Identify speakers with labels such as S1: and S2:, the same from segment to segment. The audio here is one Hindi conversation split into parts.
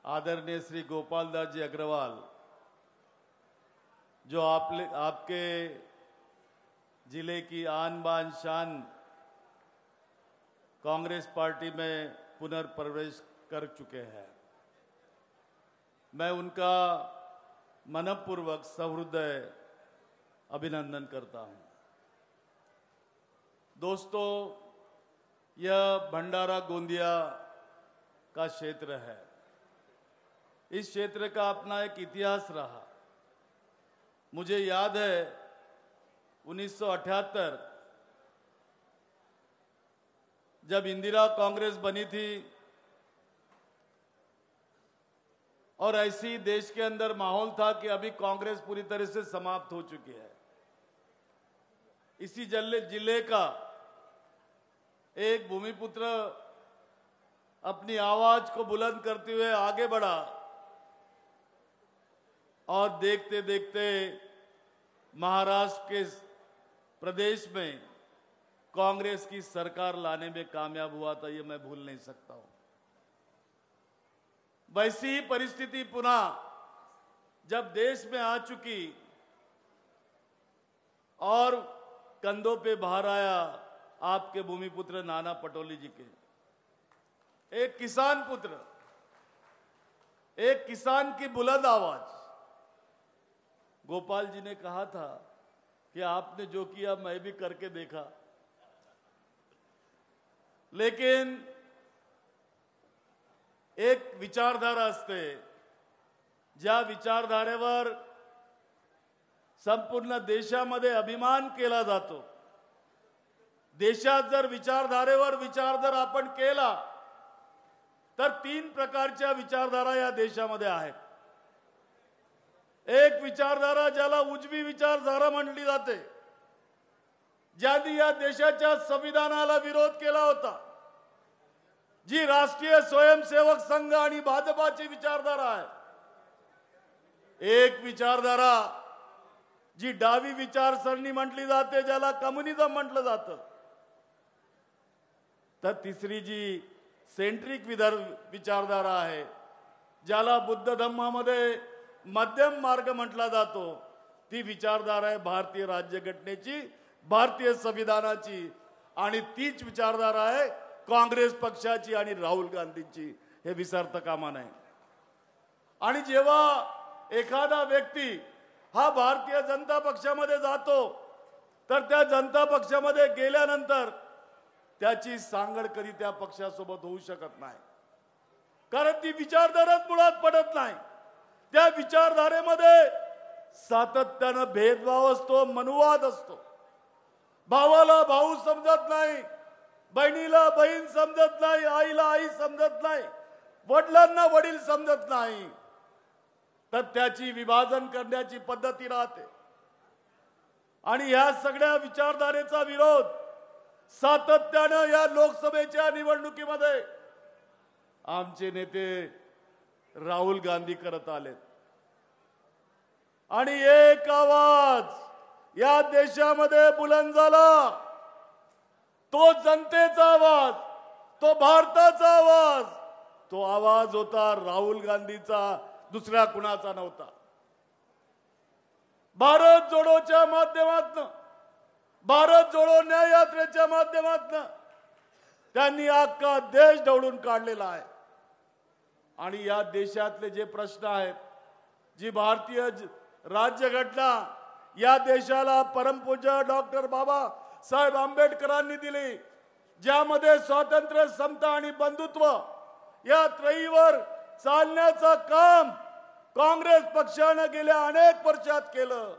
S1: आदरणीय श्री गोपाल दास जी अग्रवाल, जो आपके जिले की आन बान शान कांग्रेस पार्टी में पुनर्प्रवेश कर चुके हैं, मैं उनका मनपूर्वक सहृदय अभिनंदन करता हूं। दोस्तों, यह भंडारा गोंदिया का क्षेत्र है। इस क्षेत्र का अपना एक इतिहास रहा। मुझे याद है 1978 जब इंदिरा कांग्रेस बनी थी और ऐसी देश के अंदर माहौल था कि अभी कांग्रेस पूरी तरह से समाप्त हो चुकी है। इसी जिले का एक भूमिपुत्र अपनी आवाज को बुलंद करते हुए आगे बढ़ा और देखते देखते महाराष्ट्र के प्रदेश में कांग्रेस की सरकार लाने में कामयाब हुआ था। ये मैं भूल नहीं सकता हूं। वैसी ही परिस्थिति पुनः जब देश में आ चुकी और कंधों पे भार आया आपके भूमिपुत्र नाना पटोले जी के, एक किसान पुत्र, एक किसान की बुलंद आवाज। गोपाल जी ने कहा था कि आपने जो किया मैं भी करके देखा, लेकिन एक विचारधारा असते, ज्या विचारधारेवर संपूर्ण देशामध्ये अभिमान केला जातो। देशात जर विचारधारेवर विचार जर आपण केला तर 3 प्रकारच्या विचारधारा या देशामध्ये आहेत। एक विचारधारा ज्याला उजवी विचारधारा म्हटली जाते, ज्यांनी या देशाच्या संविधानाला विरोध केला होता, जी राष्ट्रीय स्वयंसेवक संघ आणि भाजपाची विचारधारा आहे। एक विचारधारा जी डावी विचारसरणी म्हटली जाते, ज्याला कम्युनिझम म्हटलं जातं। तर तिसरी जी सेंट्रिक विचारधारा आहे, ज्याला बुद्ध धम्मामध्ये मध्यम मार्ग म्हटला जातो, ती विचारधारा आहे भारतीय राज्यघटनेची, भारतीय संविधानाची, आणि तीच विचारधारा आहे काँग्रेस पक्षाची आणि राहुल गांधींची। हे विसरता कामा नये। आणि जेव्हा एखादा व्यक्ती हा भारतीय जनता पक्षामध्ये जातो तर त्या जनता पक्षामध्ये गेल्यानंतर त्याची सांगड कधी त्या पक्षासोबत होऊ शकत नाही, कारण ती विचारधाराच मुळात पडत नाही। त्या विचारधारेमध्ये सातत्याने भेदभाव असतो, मनुवाद असतो। भावाला भाऊ समजत नाही, बहिणीला बहीण समजत नाही, आईला आई समजत नाही, वडिलांना वडील समजत नाही, तर त्याची विभाजन करण्याची पद्धती राहते। आणि या सगळ्या विचारधारेचा विरोध सातत्याने या लोकसभेच्या निवडणुकीमध्ये आमचे नेते राहुल गांधी करत आलेत। आणि एक आवाज या देशामध्ये बुलंद झाला, तो जनतेचा आवाज, तो भारताचा आवाज, तो आवाज होता राहुल गांधीचा, दुसऱ्या कुणाचा नव्हता। भारत जोडोच्या माध्यमातून, भारत जोडो न्याय यात्रेच्या माध्यमातून त्यांनी अख्खा देश ढवळून काढलेला आहे। आणि या देशातले जे प्रश्न आहेत, जी भारतीय राज्यघटना या देशाला परमपूज्य डॉक्टर बाबासाहेब आंबेडकरांनी दिली, ज्यामध्ये स्वातंत्र्य, समता आणि बंधुत्व या त्रयीवर चालण्याचं काम काँग्रेस पक्षाने गेल्या अनेक वर्षात केलं,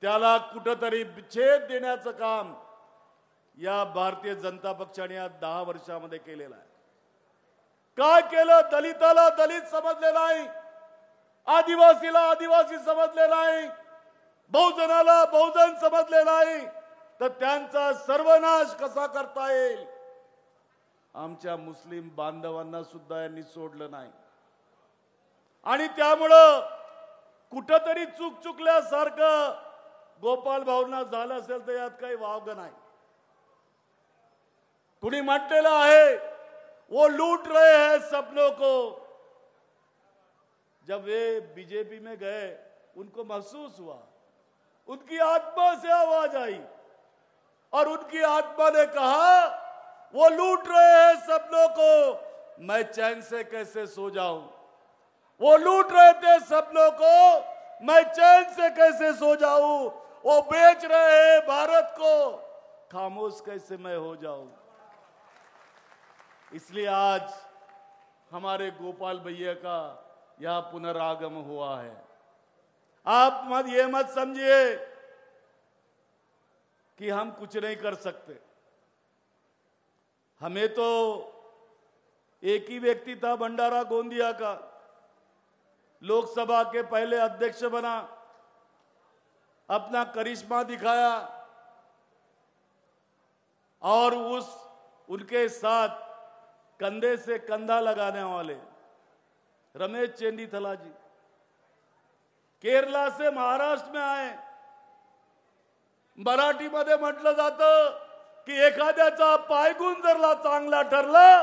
S1: त्याला कुठेतरी छेद देण्याचं काम या भारतीय जनता पक्षाने या 10 वर्षामध्ये केलेलं आहे। काय केलं? दलिताला दलित समजले नाही, आदिवासीला आदिवासी समजले नाही, बहुजनाला बहुजन समजले नाही, तर त्यांचा सर्वनाश कसा करता येईल? आमच्या मुस्लिम बांधवांना सुद्धा यांनी सोडलं नाही। आणि त्यामुळे कुठेतरी चुकल्यासारखं गोपाल भाऊंना झालं असेल तर यात काही वावग नाही। कुणी म्हटलेलं आहे, वो लूट रहे हैं सपनों को, जब वे बीजेपी में गए उनको महसूस हुआ, उनकी आत्मा से आवाज आई और उनकी आत्मा ने कहा वो लूट रहे हैं सपनों को, मैं चैन से कैसे सो जाऊं। वो लूट रहे थे सपनों को, मैं चैन से कैसे सो जाऊं। वो बेच रहे हैं भारत को, खामोश कैसे मैं हो जाऊं। इसलिए आज हमारे गोपाल भैया का यह पुनरागम हुआ है। आप ये मत समझिए कि हम कुछ नहीं कर सकते। हमें तो एक ही व्यक्ति था भंडारा गोंदिया का, लोकसभा के पहले अध्यक्ष बना, अपना करिश्मा दिखाया और उनके साथ कंधे से कंधा लगाने वाले रमेश चेन्नीथला जी केरला से महाराष्ट्र में आए। मराठीमध्ये म्हटलं जातं की एखाद्याचा पायगुण जर चांगला ठरला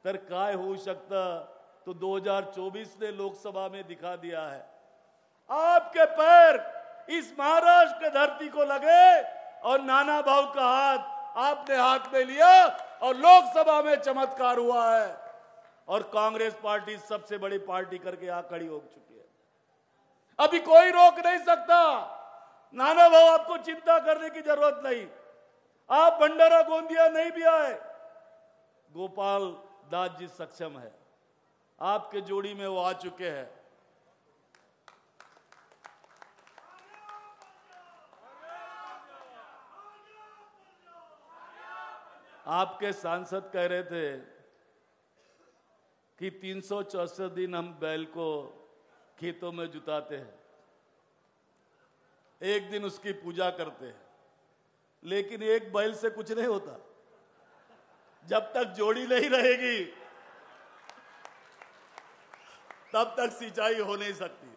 S1: तर काय होऊ शकतं, तो 2024 ने लोकसभा में दिखा दिया है। आपके पैर इस महाराष्ट्र की धरती को लगे और नाना भाऊ का हाथ आपने हाथ में लिया और लोकसभा में चमत्कार हुआ है और कांग्रेस पार्टी सबसे बड़ी पार्टी करके यहां खड़ी हो चुकी है। अभी कोई रोक नहीं सकता। नाना भाऊ, आपको चिंता करने की जरूरत नहीं। आप भंडारा गोंदिया नहीं भी आए, गोपाल दास जी सक्षम है, आपके जोड़ी में वो आ चुके हैं। आपके सांसद कह रहे थे कि 364 दिन हम बैल को खेतों में जुताते हैं, एक दिन उसकी पूजा करते हैं, लेकिन एक बैल से कुछ नहीं होता। जब तक जोड़ी नहीं रहेगी तब तक सिंचाई हो नहीं सकती।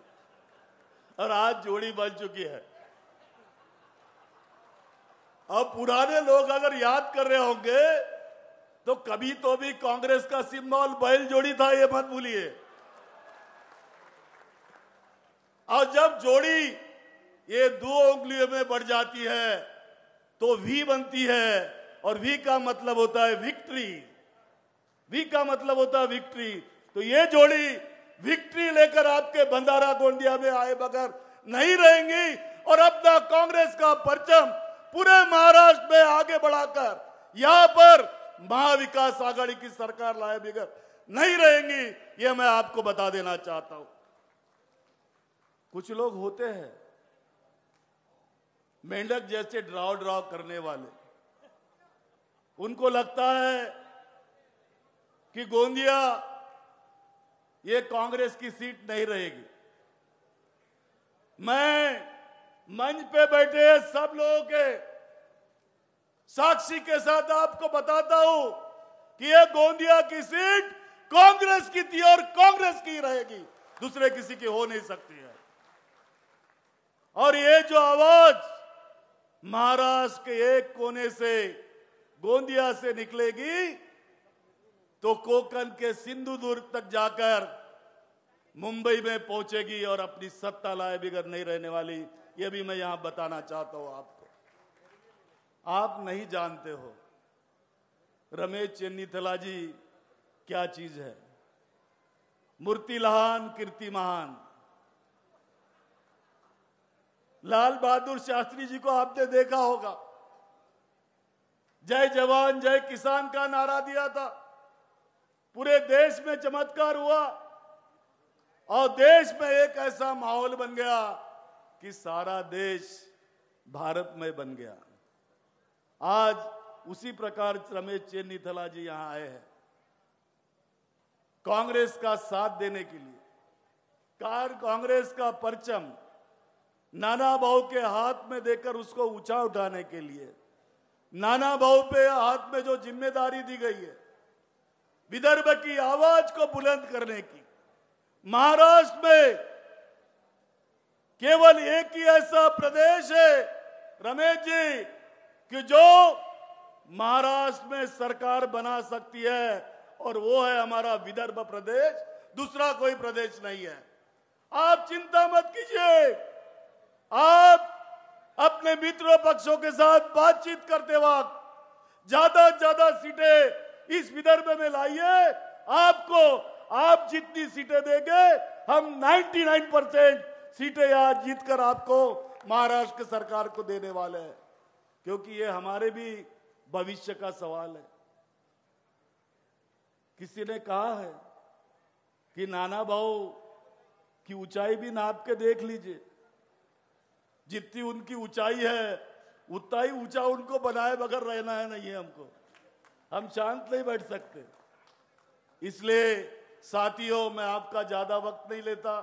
S1: और आज जोड़ी बन चुकी है। अब पुराने लोग अगर याद कर रहे होंगे तो कभी तो भी कांग्रेस का सिंबल बैल जोड़ी था, ये मत भूलिए। और जब जोड़ी ये 2 उंगलियों में बढ़ जाती है तो वी बनती है और वी का मतलब होता है विक्ट्री। वी का मतलब होता है विक्ट्री। तो ये जोड़ी विक्ट्री लेकर आपके भंडारा गोंदिया में आए बगैर नहीं रहेंगी और अपना कांग्रेस का परचम पूरे महाराष्ट्र में आगे बढ़ाकर यहां पर महाविकास आघाड़ी की सरकार लाए बगैर नहीं रहेंगी। यह मैं आपको बता देना चाहता हूं। कुछ लोग होते हैं मेंढक जैसे ड्राव करने वाले, उनको लगता है कि गोंदिया ये कांग्रेस की सीट नहीं रहेगी। मैं मंच पे बैठे सब लोगों के साक्षी के साथ आपको बताता हूं कि ये गोंदिया की सीट कांग्रेस की थी और कांग्रेस की रहेगी, दूसरे किसी की हो नहीं सकती है। और ये जो आवाज महाराष्ट्र के एक कोने से गोंदिया से निकलेगी तो कोंकण के सिंधुदुर्ग तक जाकर मुंबई में पहुंचेगी और अपनी सत्ता लाए बिगड़ नहीं रहने वाली। यह भी मैं यहां बताना चाहता हूं आपको। आप नहीं जानते हो रमेश चेन्नीथला जी क्या चीज है। मूर्ति लहान कीर्ति महान। लाल बहादुर शास्त्री जी को आपने देखा होगा, जय जवान जय किसान का नारा दिया था। पूरे देश में चमत्कार हुआ और देश में एक ऐसा माहौल बन गया कि सारा देश भारत में बन गया। आज उसी प्रकार रमेश चेन्नीथला जी यहां आए हैं कांग्रेस का साथ देने के लिए। कांग्रेस का परचम नाना भाऊ के हाथ में देकर उसको ऊंचा उठाने के लिए, नाना भाऊ पे हाथ में जो जिम्मेदारी दी गई है विदर्भ की आवाज को बुलंद करने की। महाराष्ट्र में केवल एक ही ऐसा प्रदेश है रमेश जी कि जो महाराष्ट्र में सरकार बना सकती है और वो है हमारा विदर्भ प्रदेश। दूसरा कोई प्रदेश नहीं है। आप चिंता मत कीजिए, आप अपने मित्रों पक्षों के साथ बातचीत करते वक्त ज्यादा से ज्यादा सीटें इस विदर्भ में लाइए। आपको आप जितनी सीटें देंगे हम 99% सीटें यहां जीतकर आपको महाराष्ट्र की सरकार को देने वाले हैं, क्योंकि ये हमारे भी भविष्य का सवाल है। किसी ने कहा है कि नाना भाऊ की ऊंचाई भी नाप के देख लीजिए, जितनी उनकी ऊंचाई है उतना ही ऊंचा उनको बनाए बगैर रहना है नहीं है हमको, हम शांत नहीं बैठ सकते। इसलिए साथियों, मैं आपका ज्यादा वक्त नहीं लेता।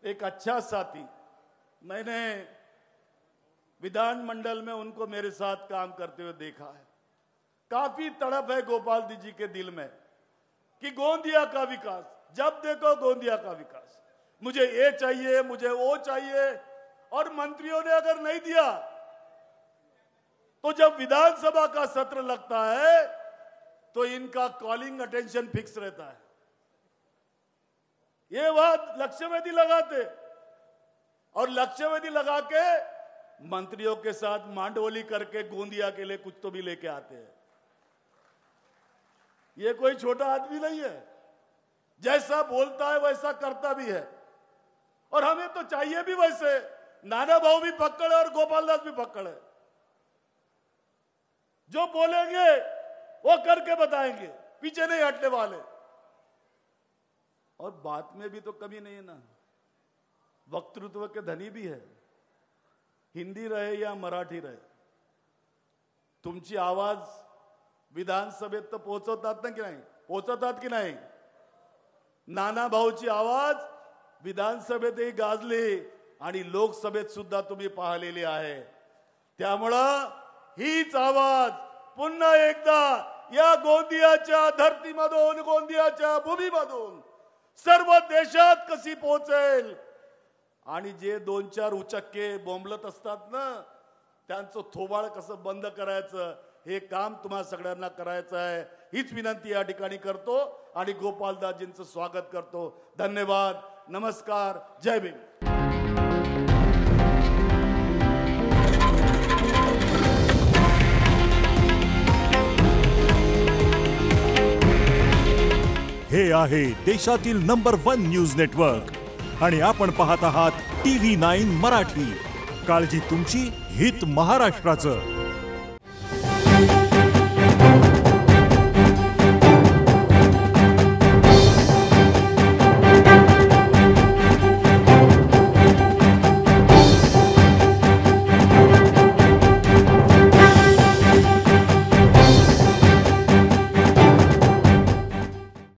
S1: एक अच्छा साथी, मैंने विधानमंडल में उनको मेरे साथ काम करते हुए देखा है। काफी तड़प है गोपाल जी के दिल में कि गोंदिया का विकास, जब देखो गोंदिया का विकास, मुझे ये चाहिए, मुझे वो चाहिए। और मंत्रियों ने अगर नहीं दिया तो जब विधानसभा का सत्र लगता है तो इनका कॉलिंग अटेंशन फिक्स रहता है। ये बात लक्ष्यवेधी लगाते और लक्ष्यवेधी लगा के मंत्रियों के साथ मांडवली करके गोंदिया के लिए कुछ तो भी लेके आते हैं। ये कोई छोटा आदमी नहीं है, जैसा बोलता है वैसा करता भी है, और हमें तो चाहिए भी वैसे। नाना भाऊ भी पक्कड़ है और गोपाल दास भी पक्कड़ है, जो बोलेंगे वो करके बताएंगे, पीछे नहीं हटने वाले। और बात में भी तो कमी नहीं है ना, वक्तृत्व के धनी भी है, हिंदी रहे या मराठी रहे, तुमची आवाज विधानसभेत तर पोहोचवतात ना की नाही, पोहोचवतात की नाही? नाना भाऊची आवाज विधानसभेतही गाजली आणि लोकसभेत सुद्धा तुम्ही पाहिलेली आहे। त्यामुळं हीच आवाज पुन्हा एकदा या गोंदियाच्या धरतीमधून, गोंदियाच्या भूमीमधून सर्व देशात कशी पोहोचेल, आणि जे 2-4 उचक्के बोंबलत असतात ना, त्यांचं थोबाळ कसं बंद करायचं हे काम तुम्हा सगळ्यांना करायचं आहे। हीच विनंती या ठिकाणी करतो आणि गोपालदासजींचं स्वागत करतो। धन्यवाद, नमस्कार, जय भीम।
S2: हे आहे देशातील नंबर 1 न्यूज नेटवर्क आणि आपण पाहत आहात TV9 मराठी। काळजी तुमची, हित महाराष्ट्राचं।